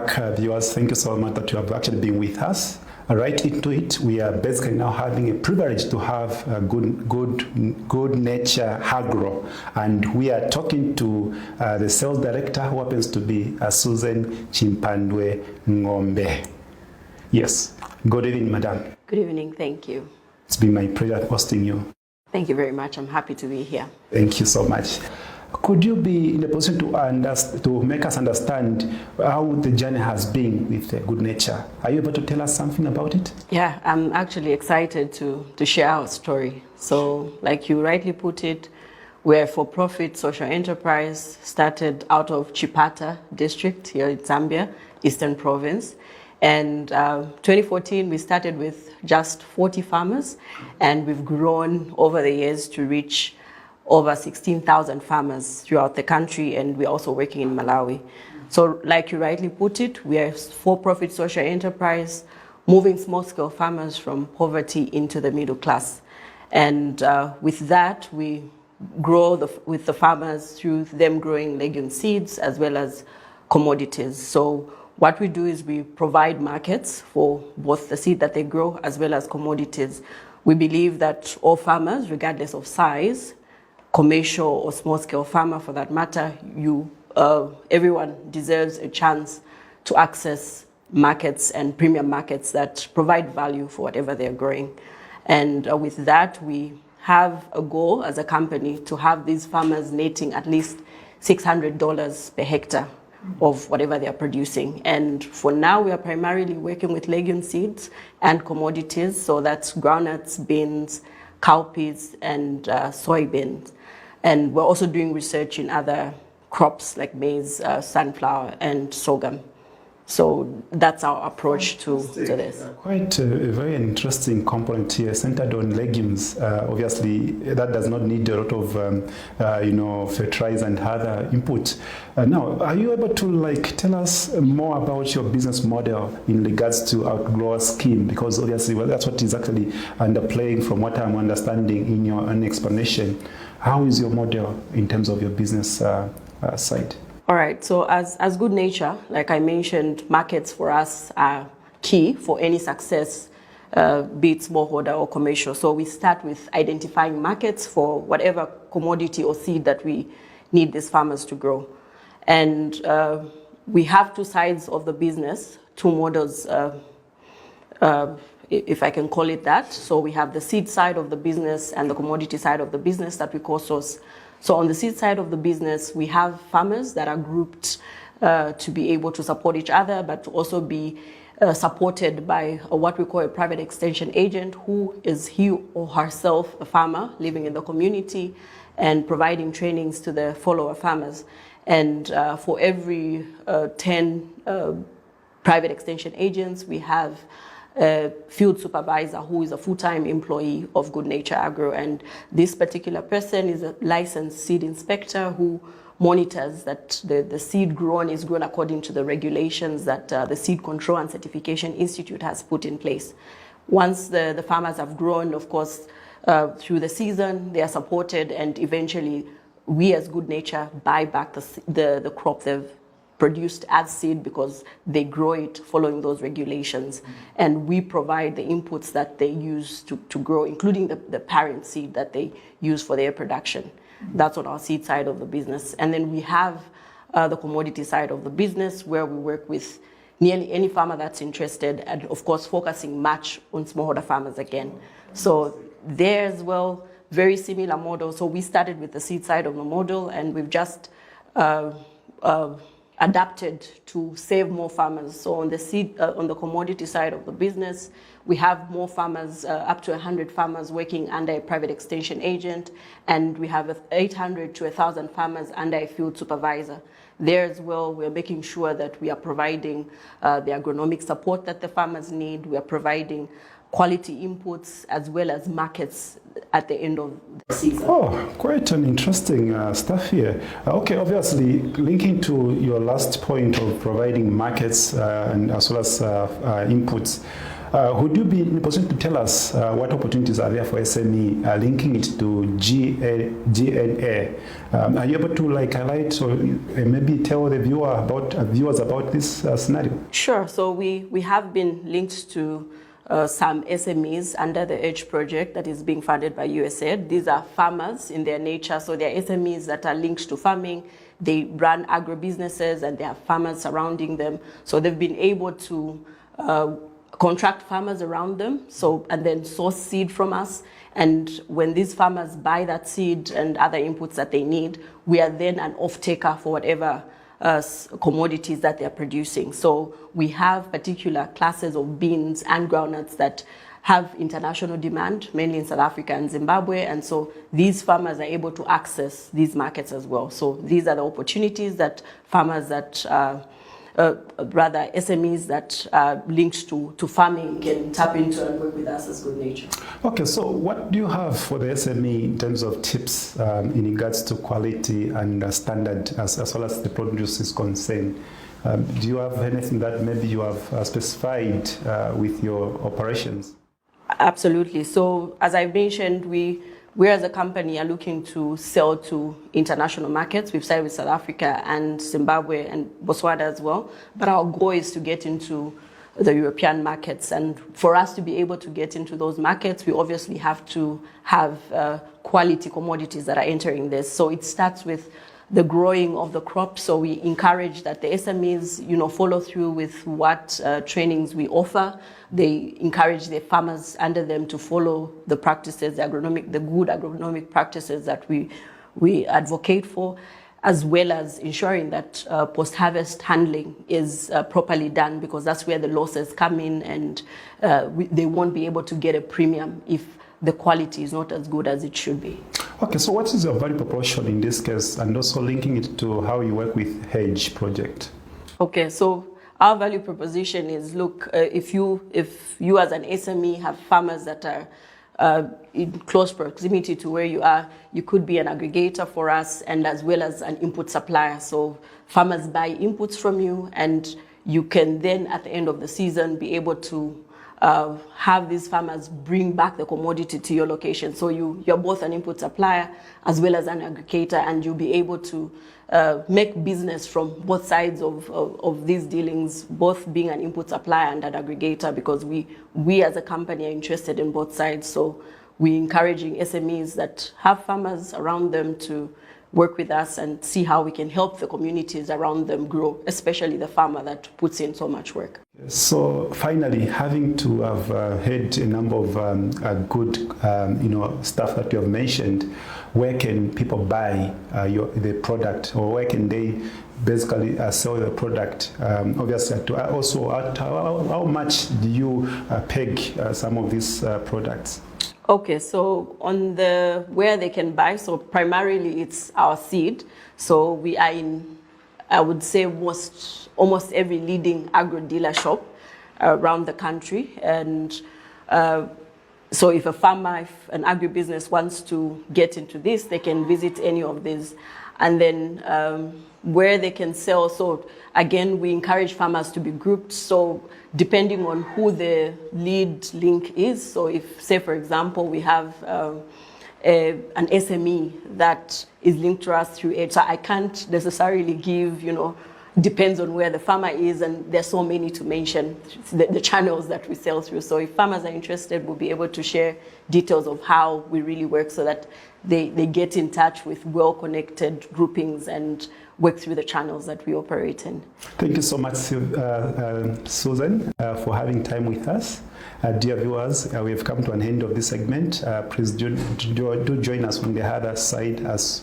Viewers, thank you so much that you have actually been with us. Right into it, we are basically now having a privilege to have a good nature agro, and we are talking to the sales director, who happens to be Susan Chimpandwe Ngombe. Yes, good evening, madam. Good evening, thank you. It's been my pleasure hosting you. Thank you very much, I'm happy to be here. Thank you so much. Could you be in a position to make us understand how the journey has been with Good Nature? Are you able to tell us something about it? Yeah, I'm actually excited to share our story. So, like you rightly put it, we're a for-profit social enterprise started out of Chipata district here in Zambia, Eastern Province. And 2014, we started with just 40 farmers, and we've grown over the years to reach over 16,000 farmers throughout the country, and we're also working in Malawi. So like you rightly put it, we are a for-profit social enterprise moving small-scale farmers from poverty into the middle class. And with that, we grow with the farmers through them growing legume seeds as well as commodities. So what we do is we provide markets for both the seed that they grow as well as commodities. We believe that all farmers, regardless of size, commercial or small-scale farmer for that matter, everyone deserves a chance to access markets and premium markets that provide value for whatever they're growing. And with that, we have a goal as a company to have these farmers netting at least $600 per hectare of whatever they're producing. And for now, we are primarily working with legume seeds and commodities, so that's groundnuts, beans, cowpeas, and soybeans. And we're also doing research in other crops like maize, sunflower, and sorghum. So that's our approach to this. Quite a very interesting component here, centered on legumes. Obviously, that does not need a lot of, fertilizer and other input. Now, are you able to tell us more about your business model in regards to outgrower scheme? Because obviously, that's what is actually underplaying from what I'm understanding in your own explanation. How is your model in terms of your business side? All right, so as Good Nature, like I mentioned, markets for us are key for any success, be it smallholder or commercial. So we start with identifying markets for whatever commodity or seed that we need these farmers to grow. And we have two sides of the business, two models, if I can call it that. So we have the seed side of the business and the commodity side of the business that we call source. So on the seed side of the business, we have farmers that are grouped to be able to support each other, but to also be supported by what we call a private extension agent, who is he or herself a farmer living in the community and providing trainings to the follower farmers. And for every 10 private extension agents, we have a field supervisor who is a full-time employee of Good Nature Agro, and this particular person is a licensed seed inspector who monitors that the seed grown is grown according to the regulations that the Seed Control and Certification Institute has put in place. Once the farmers have grown, of course, through the season, they are supported, and eventually we as Good Nature buy back the crop they've produced as seed because they grow it following those regulations. And we provide the inputs that they use to grow, including the parent seed that they use for their production. That's on our seed side of the business. And then we have the commodity side of the business, where we work with nearly any farmer that's interested, and of course focusing much on smallholder farmers again. So there as well, very similar model. So we started with the seed side of the model, and we've just adapted to save more farmers. So on the seed, on the commodity side of the business, we have more farmers, up to 100 farmers working under a private extension agent, and we have 800 to 1,000 farmers under a field supervisor. There as well, we're making sure that we are providing the agronomic support that the farmers need. We are providing quality inputs as well as markets at the end of the season. Oh, quite an interesting stuff here. Okay, obviously linking to your last point of providing markets and as well as inputs, Would you be in a position to tell us what opportunities are there for SME, linking it to GNA? Are you able to highlight or maybe tell the viewers about this scenario? Sure. So we have been linked to some SMEs under the EDGE project that is being funded by USAID. These are farmers in their nature, so they're SMEs that are linked to farming. They run agro-businesses and there are farmers surrounding them. So they've been able to contract farmers around them, and then source seed from us. And when these farmers buy that seed and other inputs that they need, we are then an off-taker for whatever commodities that they're producing. So we have particular classes of beans and groundnuts that have international demand, mainly in South Africa and Zimbabwe, and so these farmers are able to access these markets as well. So these are the opportunities that farmers that rather SMEs that are linked to farming can tap into and work with us as Good Nature. Okay, so what do you have for the SME in terms of tips in regards to quality and standard as well as the produce is concerned? Do you have anything that maybe you have specified with your operations? Absolutely. So as I mentioned, we as a company are looking to sell to international markets. We've started with South Africa and Zimbabwe and Botswana as well. But our goal is to get into the European markets. And for us to be able to get into those markets, we obviously have to have quality commodities that are entering this. So it starts with the growing of the crop. So we encourage that the SMEs, follow through with what trainings we offer. They encourage the farmers under them to follow the practices, the good agronomic practices that we advocate for, as well as ensuring that post-harvest handling is properly done, because that's where the losses come in, and they won't be able to get a premium if the quality is not as good as it should be. Okay, so what is your value proposition in this case, and also linking it to how you work with EDGE project? Okay, so our value proposition is, look, if you as an SME have farmers that are in close proximity to where you are, you could be an aggregator for us, and as well as an input supplier. So farmers buy inputs from you, and you can then at the end of the season be able to have these farmers bring back the commodity to your location. So you're both an input supplier as well as an aggregator, and you'll be able to make business from both sides of these dealings, both being an input supplier and an aggregator, because we as a company are interested in both sides. So we're encouraging SMEs that have farmers around them to work with us and see how we can help the communities around them grow, especially the farmer that puts in so much work. So finally, having to have heard a number of good stuff that you have mentioned, where can people buy the product, or where can they basically sell the product? Obviously, also how much do you peg some of these products? Okay, so on the where they can buy, so primarily it's our seed. So we are in, I would say, almost every leading agro dealer shop around the country. And so if a farmer, if an agribusiness wants to get into this, they can visit any of these. And then where they can sell, so again, we encourage farmers to be grouped. So depending on who the lead link is, so if, say, for example, we have an SME that is linked to us through EDGE, so I can't necessarily give, depends on where the farmer is, and there's so many to mention, the channels that we sell through. So if farmers are interested, we'll be able to share details of how we really work, so that they get in touch with well-connected groupings and work through the channels that we operate in. Thank you so much, Susan, for having time with us. Dear viewers, we have come to an end of this segment. Please do join us on the other side as